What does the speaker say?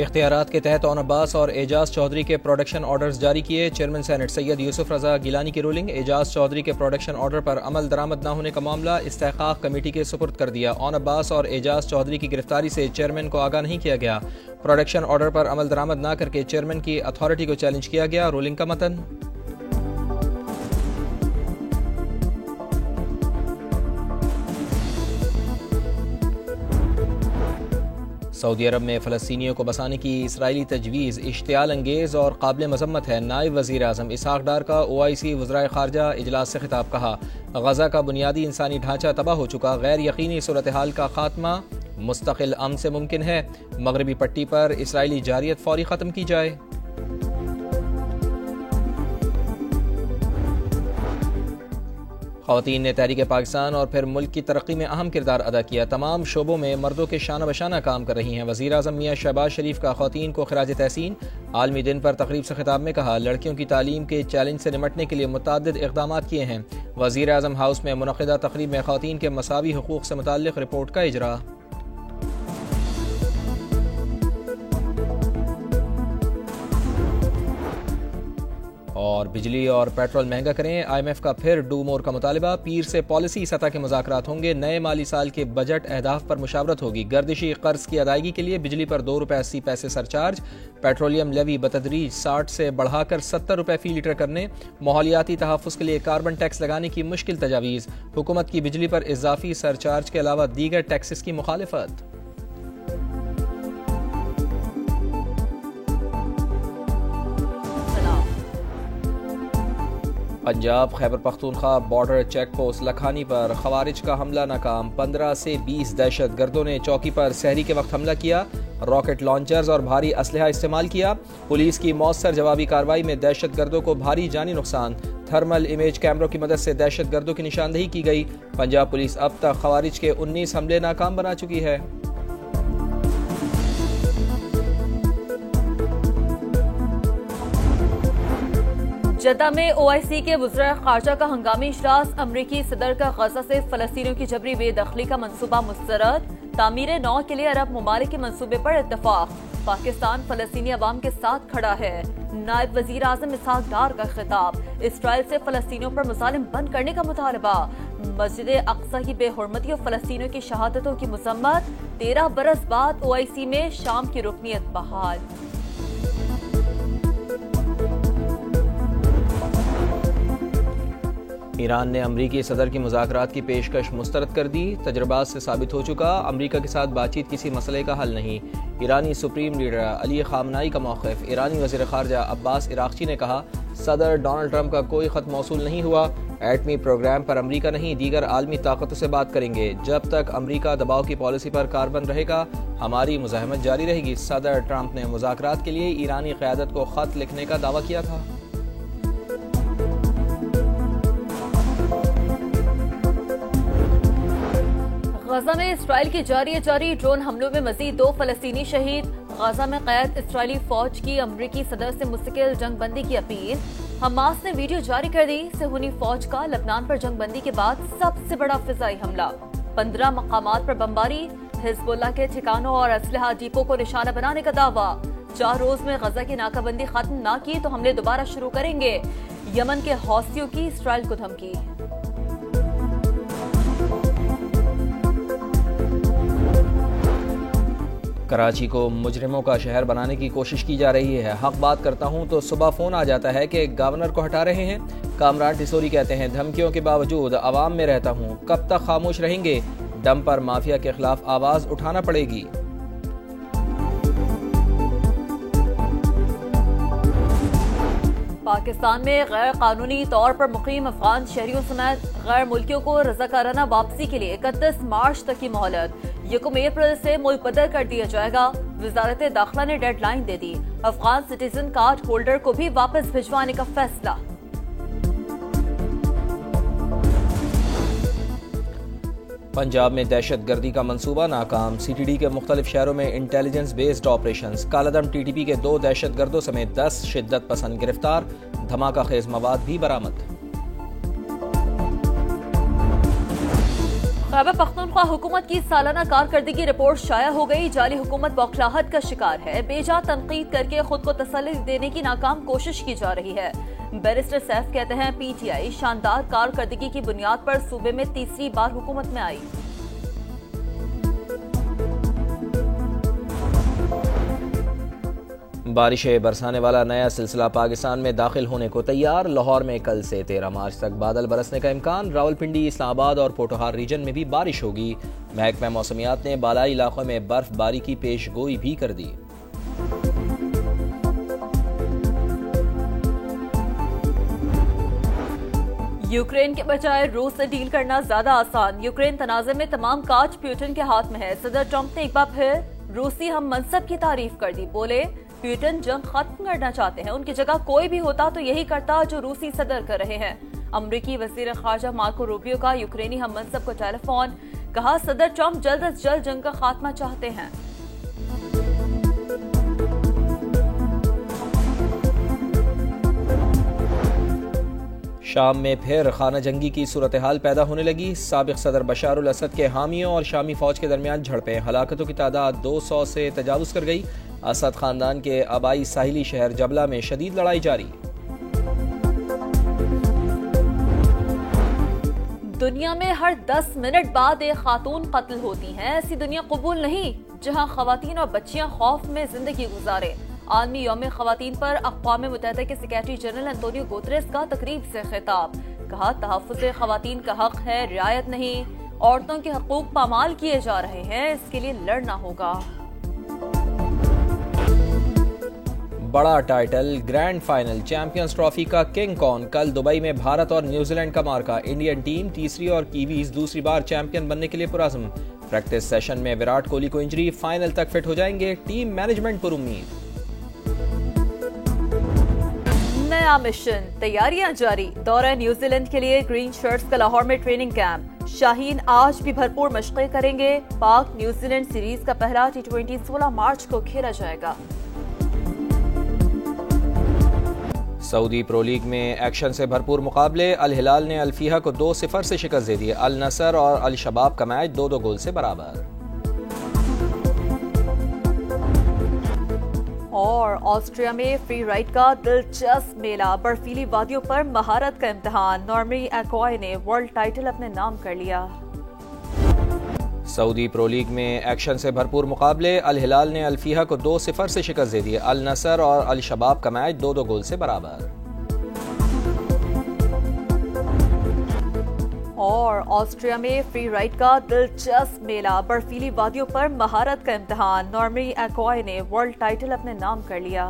इख्तियारात के तहत ओन अब्बास और एजाज चौधरी के प्रोडक्शन ऑर्डर्स जारी किए। चेयरमैन सेनेट सैयद यूसुफ रजा गिलानी की रूलिंग। एजाज चौधरी के प्रोडक्शन ऑर्डर पर अमल दरामद न होने का मामला इस्तेहकाक कमेटी के सुपुर्द कर दिया। ओन अब्बास और एजाज चौधरी की गिरफ्तारी से चेयरमैन को आगाह नहीं किया गया। प्रोडक्शन ऑर्डर पर अमल दरामद न करके चेयरमैन की अथॉरिटी को चैलेंज किया गया। रूलिंग का मतन। सऊदी अरब में फ़लस्तीनियों को बसाने की इसराइली तजवीज़ इश्तियाल अंगेज़ और काबिल मज़म्मत है। नायब वज़ीर आज़म इसहाक़ डार का OIC वज़राए ख़ारजा इजलास से खिताब। कहा, गज़ा का बुनियादी इंसानी ढांचा तबाह हो चुका, गैर यकीनी सूरत हाल का खात्मा मुस्तकिल अमन से मुमकिन है। मगरबी पट्टी पर इसराइली जारियत फौरी ख़त्म की जाए। ख़वातीन ने तहरीक पाकिस्तान और फिर मुल्क की तरक्की में अहम किरदार अदा किया। तमाम शोबों में मर्दों के शाना बशाना काम कर रही हैं। वज़ीर आज़म मियाँ शहबाज शरीफ का ख़वातीन को खिराज तहसीन। आलमी दिन पर तकरीब से खिताब में कहा, लड़कियों की तालीम के चैलेंज से निमटने के लिए मुतअद्दिद इक़दाम किए हैं। वज़ीर आज़म हाउस में मुनक़िदा तकरीब में ख़वातीन के मसावी हुकूक़ से मुताल्लिक़ रिपोर्ट का इजरा। और बिजली और पेट्रोल महंगा करें, IMF का फिर डू मोर का मुतालिबा। पीर से पॉलिसी सतह के मुज़ाकरात होंगे। नए माली साल के बजट अहदाफ पर मुशावरत होगी। गर्दिशी कर्ज की अदायगी के लिए बिजली पर ₹2.80 सरचार्ज। पेट्रोलियम लेवी बतदरीज 60 से बढ़ाकर ₹70 फी लीटर करने। माहौलियाती तहफ़्फ़ुज़ के लिए कार्बन टैक्स लगाने की मुश्किल तजावीज़। हुकूमत की बिजली पर इजाफी सरचार्ज के अलावा दीगर टैक्सेस की मुखालिफत। Punjab Khyber Pakhtunkhwa border check post Lakhani पर खवारिज का हमला नाकाम। 15 से 20 दहशत गर्दों ने चौकी पर सहरी के वक्त हमला किया। रॉकेट लॉन्चर्स और भारी असलहा इस्तेमाल किया। पुलिस की मौसर जवाबी कार्रवाई में दहशत गर्दों को भारी जानी नुकसान। थर्मल इमेज कैमरों की मदद से दहशत गर्दों की निशानदेही की गई। पंजाब पुलिस अब तक खवारिज के 19 हमले नाकाम बना चुकी है। जद्दा में OIC के वज़राए ख़ारजा का हंगामी इजलास। अमरीकी सदर का गजा से फ़लस्तीनियों की जबरी बेदखली का मंसूबा मुस्तरद। तामीर नौ के लिए अरब ममालिक के मंसूबे पर इत्तफाक। पाकिस्तान फ़लस्तीनी अवाम के साथ खड़ा है। नायब वज़ीर आज़म इसहाक़ डार का खिताब। इसराइल से फ़लस्तीनियों पर मुज़ालिम बंद करने का मुतालबा। मस्जिद अक़सा की बेहुरमती और फ़लस्तीनियों की शहादतों की मज़म्मत। 13 बरस बाद OIC में शाम की रुकनियत बहाल। ईरान ने अमरीकी सदर की मुज़ाकरात की पेशकश मुस्तरद कर दी। तजर्बात से साबित हो चुका, अमरीका के साथ बातचीत किसी मसले का हल नहीं। ईरानी सुप्रीम लीडर अली ख़ामनाई का मौक़िफ़। ईरानी वज़ीर ख़ारजा अब्बास इराक़ची ने कहा, सदर डोनाल्ड ट्रंप का कोई ख़त मौसूल नहीं हुआ। एटमी प्रोग्राम पर अमरीका नहीं, दीगर आलमी ताकतों से बात करेंगे। जब तक अमरीका दबाव की पॉलिसी पर कारबंद रहेगा, हमारी मुज़ाहमत जारी रहेगी। सदर ट्रंप ने मुज़ाकरात के लिए ईरानी क़यादत को ख़त लिखने का दावा किया था। गजा में इसराइल की जारी ड्रोन हमलों में मजीद 2 फ़लस्तीनी शहीद। गजा में क़ैद इसराइली फौज की अमरीकी सदर से मुस्तकिल जंगबंदी की अपील। हमास ने वीडियो जारी कर दी। सुन्नी फौज का लबनान पर जंगबंदी के बाद सबसे बड़ा फिजाई हमला। 15 मकामात पर बमबारी। हिजबुल्लाह के ठिकानों और असलहा डिपो को निशाना बनाने का दावा। 4 रोज में गजा की नाकाबंदी खत्म न की तो हमले दोबारा शुरू करेंगे। यमन के हौसियों की इसराइल को धमकी। कराची को मुजरिमों का शहर बनाने की कोशिश की जा रही है। हक बात करता हूं तो सुबह फोन आ जाता है कि गवर्नर को हटा रहे हैं। कामरान टिसोरी कहते हैं, धमकियों के बावजूद आवाम में रहता हूं, कब तक खामोश रहेंगे। डंप पर माफिया के खिलाफ आवाज उठाना पड़ेगी। पाकिस्तान में गैर कानूनी तौर पर मुकीम अफगान शहरियों समेत गैर मुल्कियों को रज़ाकाराना वापसी के लिए 31 मार्च तक की मोहलत। 1 अप्रैल से मुल्क बदल कर दिया जाएगा। वजारत दाखिला ने डेडलाइन दे दी। अफगान सिटीजन कार्ड होल्डर को भी वापस भिजवाने का फैसला। पंजाब में दहशत गर्दी का मंसूबा नाकाम। CTD के मुख्तलिफ शहरों में इंटेलिजेंस बेस्ड ऑपरेशन। कालादम TTP के 2 दहशत गर्दों समेत 10 शिद्दत पसंद गिरफ्तार। धमाका खेज मवाद भी बरामद। खैबर पख्तूनख्वा हुकूमत की सालाना कारकर्दगी रिपोर्ट शाया हो गई। जाली हुकूमत बौखलाहट का शिकार है। बेजा तनकीद करके खुद को तसल्ली देने की नाकाम कोशिश की जा रही है। बैरिस्टर सैफ कहते हैं PTI शानदार कारकर्दगी की बुनियाद पर सूबे में तीसरी बार हुकूमत में आई। बारिशें बरसाने वाला नया सिलसिला पाकिस्तान में दाखिल होने को तैयार। लाहौर में कल से 13 मार्च तक बादल बरसने का इम्कान। रावलपिंडी, इस्लामाबाद और पोटोहार रीजन में भी बारिश होगी। महकमा मौसमियात ने बालाई इलाकों में बर्फबारी की पेशगोई भी कर दी। यूक्रेन के बजाय रूस से डील करना ज्यादा आसान। यूक्रेन तनाज़े में तमाम काज प्यूटन के हाथ में है। सदर ट्रंप ने एक बार फिर रूसी हम मनसब की तारीफ कर दी। बोले प्यूटन जंग खत्म करना चाहते हैं। उनकी जगह कोई भी होता तो यही करता जो रूसी सदर कर रहे हैं। अमरीकी वजीर खारजा मार्को रूबियो का यूक्रेनी हम मनसब को टेलीफोन। कहा सदर ट्रंप जल्द अज जल्द जंग का खात्मा चाहते हैं। शाम में फिर खाना जंगी की सूरत हाल पैदा होने लगी। साबिक सदर बशार अल असद के हामियों और शामी फौज के दरमियान झड़पें। हलाकतों की तादाद 200 से तजावुज कर गई। असद खानदान के आबाई साहिली शहर जबला में शदीद लड़ाई जारी। दुनिया में हर 10 मिनट बाद एक खातून कत्ल होती हैं। ऐसी दुनिया कबूल नहीं जहां खवातीन और बच्चियां खौफ में जिंदगी गुजारे। आलमी यौम खवातीन पर अक़वाम मुत्तहिदा के सेक्रेटरी जनरल एंटोनियो गुतरेस का तकरीब से खिताब। कहा तहफ़्फ़ुज़ खवातीन का हक है, रियायत नहीं। औरतों के हकूक पामाल किए जा रहे हैं, इसके लिए लड़ना होगा। बड़ा title grand final champions trophy का किंग कौन। कल दुबई में भारत और न्यूजीलैंड का मार्का। इंडियन टीम तीसरी और कीवीज दूसरी बार चैंपियन बनने के लिए पुरअज़्म। प्रैक्टिस सेशन में विराट कोहली को इंजरी, फाइनल तक फिट हो जाएंगे। टीम मैनेजमेंट पर उम्मीद। नया मिशन, तैयारियां जारी। दौरा न्यूजीलैंड के लिए ग्रीन शर्ट्स का लाहौर में ट्रेनिंग कैंप। शाहीन आज भी भरपूर मशक़ें करेंगे। पाक न्यूजीलैंड सीरीज का पहला T20 16 मार्च को खेला जाएगा। सऊदी प्रो लीग में एक्शन से भरपूर मुकाबले। अल हिलाल ने अल फीहा को 2-0 से शिकस्त दे दी। अल नसर और अल शबाब का मैच 2-2 गोल से बराबर। और ऑस्ट्रिया में फ्री राइड का दिलचस्प मेला। बर्फीली वादियों पर महारत का इम्तिहान। नॉर्मी एक्वाय ने वर्ल्ड टाइटल अपने नाम कर लिया। सऊदी प्रो लीग में एक्शन से भरपूर मुकाबले। अल हिलाल ने अल फीहा को 2-0 से शिकस्त दे दी। अल नसर और अल शबाब का मैच 2-2 गोल से बराबर। और ऑस्ट्रिया में फ्री राइड का दिलचस्प मेला। बर्फीली वादियों पर महारत का इम्तिहान। नॉर्मी एक्वाय ने वर्ल्ड टाइटल अपने नाम कर लिया।